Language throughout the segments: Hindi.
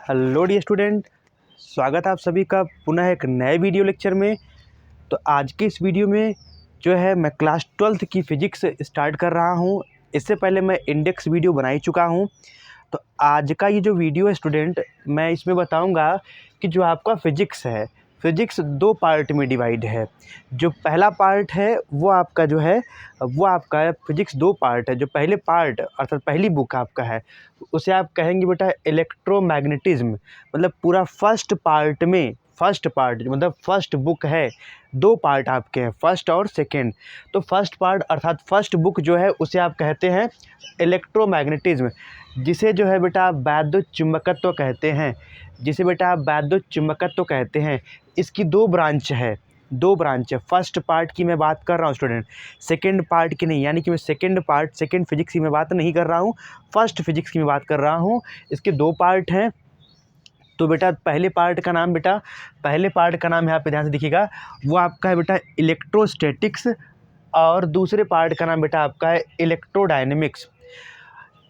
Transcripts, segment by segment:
हेलो डियर स्टूडेंट, स्वागत है आप सभी का पुनः एक नए वीडियो लेक्चर में। तो आज के इस वीडियो में जो है मैं क्लास 12th की फ़िज़िक्स स्टार्ट कर रहा हूं। इससे पहले मैं इंडेक्स वीडियो बना ही चुका हूं। तो आज का ये जो वीडियो है स्टूडेंट, मैं इसमें बताऊंगा कि जो आपका फ़िज़िक्स है, फ़िज़िक्स दो पार्ट में डिवाइड है। जो पहला पार्ट है वो आपका जो है वो आपका है फ़िज़िक्स दो पार्ट है। जो पहले पार्ट अर्थात पहली बुक आपका है उसे आप कहेंगे बेटा इलेक्ट्रोमैग्नेटिज्म। मतलब पूरा फर्स्ट पार्ट में, फर्स्ट पार्ट मतलब फर्स्ट बुक है, दो पार्ट आपके हैं, फर्स्ट और सेकेंड। तो फर्स्ट पार्ट अर्थात फर्स्ट बुक जो है उसे आप कहते हैं इलेक्ट्रोमैग्नेटिज्म, जिसे जो है बेटा आप वैद्युत चुंबकत्व कहते हैं, जिसे बेटा आप वैद्युत चुंबकत्व कहते हैं। इसकी दो ब्रांच है, दो ब्रांच है। फर्स्ट पार्ट की मैं बात कर रहा हूँ स्टूडेंट, सेकंड पार्ट की नहीं। यानी कि मैं सेकंड पार्ट, सेकंड फिजिक्स की मैं बात नहीं कर रहा हूँ, फर्स्ट फिजिक्स की मैं बात कर रहा हूँ। इसके दो पार्ट हैं। तो बेटा पहले पार्ट का नाम, बेटा पहले पार्ट का नाम यहाँ पे ध्यान से देखिएगा, वो आपका है बेटा इलेक्ट्रोस्टैटिक्स, और दूसरे पार्ट का नाम बेटा आपका है इलेक्ट्रोडायनेमिक्स।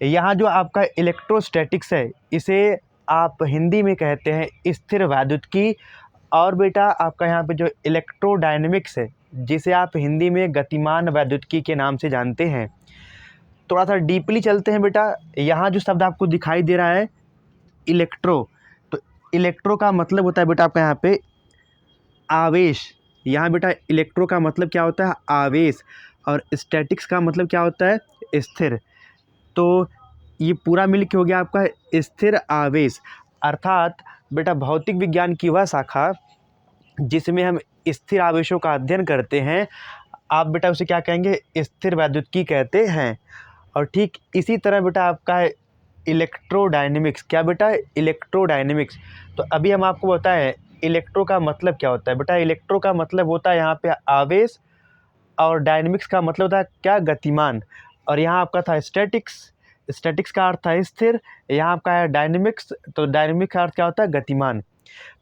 यहाँ जो आपका इलेक्ट्रोस्टैटिक्स है इसे आप हिंदी में कहते हैं स्थिर वैद्युतिकी, और बेटा आपका यहाँ पे जो इलेक्ट्रोडायनेमिक्स है जिसे आप हिंदी में गतिमान वैद्युतिकी के नाम से जानते हैं। थोड़ा सा डीपली चलते हैं बेटा। यहाँ जो शब्द आपको दिखाई दे रहा है इलेक्ट्रो, तो इलेक्ट्रो का मतलब होता है बेटा आपका यहाँ पे आवेश। यहाँ बेटा इलेक्ट्रो का मतलब क्या होता है? आवेश। और स्टैटिक्स का मतलब क्या होता है? स्थिर। तो ये पूरा मिल के हो गया आपका स्थिर आवेश। अर्थात बेटा भौतिक विज्ञान की वह शाखा जिसमें हम स्थिर आवेशों का अध्ययन करते हैं, आप बेटा उसे क्या कहेंगे? स्थिर वैद्युतिकी कहते हैं। और ठीक इसी तरह बेटा आपका है इलेक्ट्रोडायनेमिक्स। क्या बेटा? इलेक्ट्रोडायनेमिक्स। तो अभी हम आपको बताएं इलेक्ट्रो का मतलब क्या होता है। बेटा इलेक्ट्रो का मतलब होता है यहाँ पे आवेश, और डायनेमिक्स का मतलब होता है क्या? गतिमान। और यहाँ आपका था स्टैटिक्स, स्टैटिक्स का अर्थ था स्थिर, यहाँ आपका है डायनेमिक्स, तो डायनेमिक का अर्थ क्या होता है? गतिमान।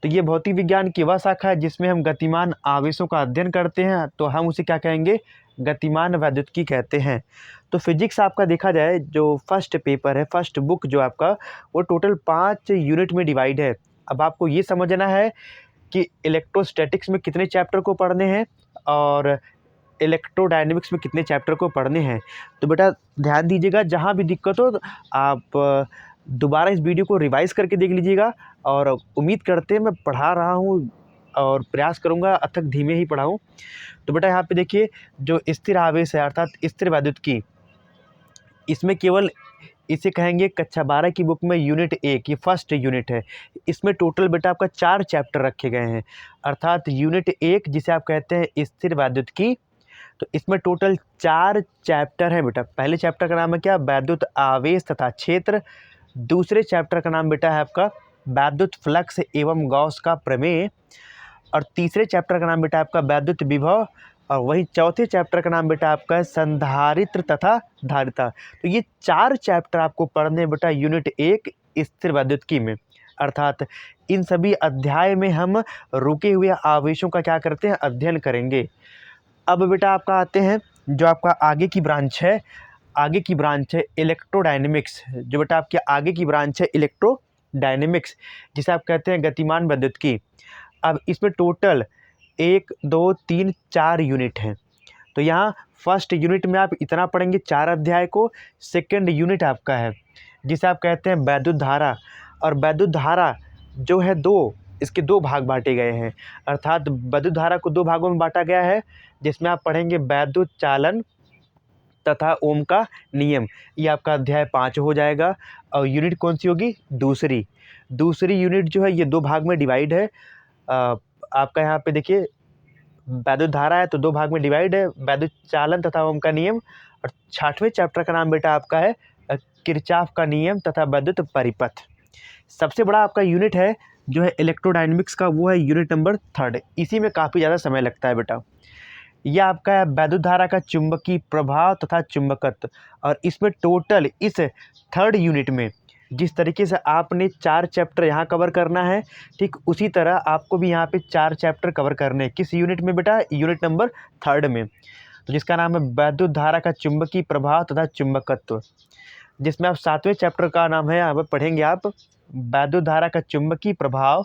तो ये भौतिक विज्ञान की वह शाखा है जिसमें हम गतिमान आवेशों का अध्ययन करते हैं, तो हम उसे क्या कहेंगे? गतिमान वैद्युतिकी कहते हैं। तो फिजिक्स आपका देखा जाए जो फर्स्ट पेपर है, फर्स्ट बुक जो आपका, वो टोटल 5 यूनिट में डिवाइड है। अब आपको ये समझना है कि इलेक्ट्रोस्टैटिक्स में कितने चैप्टर को पढ़ने हैं और इलेक्ट्रोडायनेमिक्स में कितने चैप्टर को पढ़ने हैं। तो बेटा ध्यान दीजिएगा, जहाँ भी दिक्कत हो आप दोबारा इस वीडियो को रिवाइज़ करके देख लीजिएगा। और उम्मीद करते हैं मैं पढ़ा रहा हूँ और प्रयास करूँगा अथक धीमे ही पढ़ाऊँ। तो बेटा यहाँ पे देखिए जो स्थिर आवेश है अर्थात स्थिर वैद्युतिकी, इसमें केवल इसे कहेंगे कक्षा 12 की बुक में यूनिट 1, ये फर्स्ट यूनिट है। इसमें टोटल बेटा आपका 4 चैप्टर रखे गए हैं। अर्थात यूनिट 1 जिसे आप कहते हैं स्थिर वैद्युतिकी, तो इसमें टोटल 4 चैप्टर है बेटा। पहले चैप्टर का नाम है क्या? वैद्युत आवेश तथा क्षेत्र। दूसरे चैप्टर का नाम बेटा है आपका वैद्युत फ्लक्स एवं गॉस का प्रमेय। और तीसरे चैप्टर का नाम बेटा आपका वैद्युत विभव। और वही चौथे चैप्टर का नाम बेटा आपका है संधारित्र तथा धारिता। तो ये 4 चैप्टर आपको पढ़ने हैं बेटा यूनिट 1 स्थिर वैद्युतिकी में। अर्थात इन सभी अध्याय में हम रुके हुए आवेशों का क्या करते हैं? अध्ययन करेंगे। अब बेटा आपका आते हैं जो आपका आगे की ब्रांच है, आगे की ब्रांच है इलेक्ट्रोडायनेमिक्स। जो बेटा आपके आगे की ब्रांच है इलेक्ट्रोडायनेमिक्स, जिसे आप कहते हैं गतिमान वैद्युतिकी। अब इसमें टोटल 1 2 3 4 यूनिट हैं। तो यहाँ फर्स्ट यूनिट में आप इतना पढ़ेंगे 4 अध्याय को। सेकंड यूनिट आपका है जिसे आप कहते हैं वैद्युत धारा। और वैद्युत धारा जो है दो, इसके दो भाग बांटे गए हैं। अर्थात वैद्युत धारा को दो भागों में बांटा गया है, जिसमें आप पढ़ेंगे वैद्युत चालन तथा ओम का नियम। ये आपका अध्याय 5 हो जाएगा। और यूनिट कौन सी होगी? दूसरी। दूसरी यूनिट जो है ये दो भाग में डिवाइड है। आपका यहाँ पे देखिए वैद्युत धारा है तो दो भाग में डिवाइड है, वैद्युत चालन तथा ओम का नियम। और 6वें चैप्टर का नाम बेटा आपका है किरचॉफ का नियम तथा वैद्युत परिपथ। सबसे बड़ा आपका यूनिट है जो है इलेक्ट्रोडायनेमिक्स का, वो है यूनिट नंबर 3। इसी में काफ़ी ज़्यादा समय लगता है बेटा। यह आपका है वैद्युत धारा का चुंबकीय प्रभाव तथा चुंबकत्व। और इसमें टोटल इस 3rd यूनिट में जिस तरीके से आपने 4 चैप्टर यहाँ कवर करना है, ठीक उसी तरह आपको भी यहाँ पे 4 चैप्टर कवर करने हैं। किस यूनिट में बेटा? यूनिट नंबर 3rd में, तो जिसका नाम है वैद्युत धारा का चुंबकीय प्रभाव तथा चुंबकत्व, जिसमें आप 7वें चैप्टर का नाम है, यहाँ पर पढ़ेंगे आप वैद्युत धारा का चुंबकीय प्रभाव।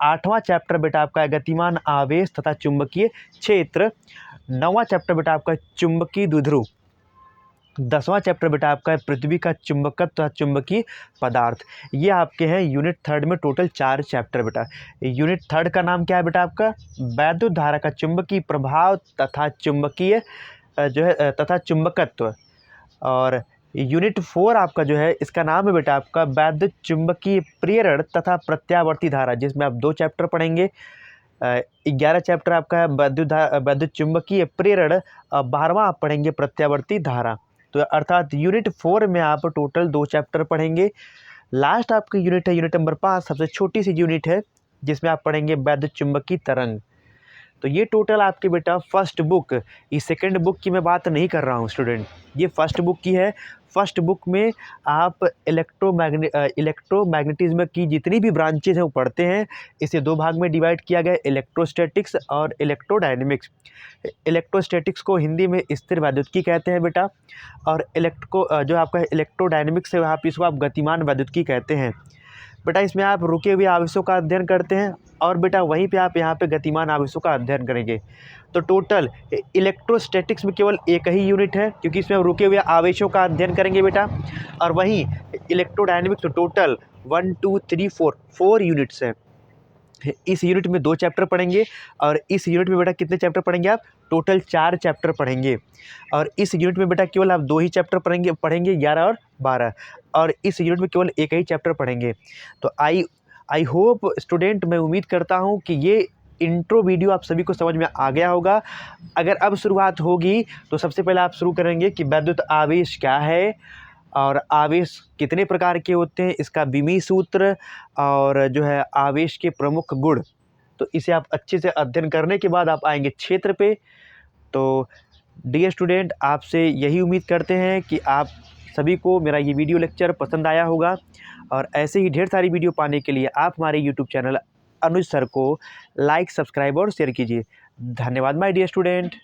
8वां चैप्टर बेटा आपका है गतिमान आवेश तथा चुंबकीय क्षेत्र। 9वां चैप्टर बेटा आपका चुंबकीय द्विध्रुव। 10वां चैप्टर बेटा आपका है पृथ्वी का चुंबकत्व तथा चुंबकीय पदार्थ। ये आपके हैं यूनिट 3 में टोटल 4 चैप्टर बेटा। यूनिट 3 का नाम क्या है बेटा आपका? वैद्युत धारा का चुंबकीय प्रभाव तथा चुंबकीय तथा चुंबकत्व। और यूनिट 4 आपका जो है इसका नाम है बेटा आपका वैद्युत चुंबकीय प्रेरण तथा प्रत्यावर्ती धारा, जिसमें आप 2 चैप्टर पढ़ेंगे। 11 चैप्टर आपका है वैद्युत चुंबकीय प्रेरण, 12वां आप पढ़ेंगे प्रत्यावर्ती धारा। तो अर्थात यूनिट 4 में आप टोटल 2 चैप्टर पढ़ेंगे। लास्ट आपकी यूनिट है यूनिट नंबर 5, सबसे छोटी सी यूनिट है, जिसमें आप पढ़ेंगे वैद्युत चुंबकीय तरंग। तो ये टोटल आपके बेटा फर्स्ट बुक, ये सेकंड बुक की मैं बात नहीं कर रहा हूँ स्टूडेंट, ये फर्स्ट बुक की है। फर्स्ट बुक में आप इलेक्ट्रोमैग्नेटिज्म की जितनी भी ब्रांचेज हैं वो पढ़ते हैं। इसे 2 भाग में डिवाइड किया गया, इलेक्ट्रोस्टैटिक्स और इलेक्ट्रोडायनेमिक्स। इलेक्ट्रोस्टैटिक्स को हिंदी में स्थिर वैद्युतिकी कहते हैं बेटा, और जो आपका इलेक्ट्रोडायनेमिक्स है आप इसको आप गतिमान वैद्युतिकी कहते हैं बेटा। इसमें आप रुके हुए आवेशों का अध्ययन करते हैं और बेटा वहीं पे आप यहाँ पे गतिमान आवेशों का अध्ययन करेंगे। तो टोटल इलेक्ट्रोस्टैटिक्स में केवल एक ही यूनिट है, क्योंकि इसमें हम रुके हुए आवेशों का अध्ययन करेंगे बेटा। और वहीं इलेक्ट्रोडायनेमिक्स तो टोटल 1 2 3 4 यूनिट्स हैं। इस यूनिट में 2 चैप्टर पढ़ेंगे, और इस यूनिट में बेटा कितने चैप्टर पढ़ेंगे आप? टोटल 4 चैप्टर पढ़ेंगे। और इस यूनिट में बेटा केवल आप 2 ही चैप्टर पढ़ेंगे 11 और 12, और इस यूनिट में केवल एक ही चैप्टर पढ़ेंगे। तो आई होप स्टूडेंट, मैं उम्मीद करता हूँ कि ये इंट्रो वीडियो आप सभी को समझ में आ गया होगा। अगर अब शुरुआत होगी तो सबसे पहले आप शुरू करेंगे कि वैद्युत आवेश क्या है और आवेश कितने प्रकार के होते हैं, इसका विमीय सूत्र, और जो है आवेश के प्रमुख गुण। तो इसे आप अच्छे से अध्ययन करने के बाद आप आएंगे क्षेत्र पे। तो डियर स्टूडेंट, आपसे यही उम्मीद करते हैं कि आप सभी को मेरा ये वीडियो लेक्चर पसंद आया होगा, और ऐसे ही ढेर सारी वीडियो पाने के लिए आप हमारे यूट्यूब चैनल अनुज सर को लाइक, सब्सक्राइब और शेयर कीजिए। धन्यवाद माय डियर स्टूडेंट।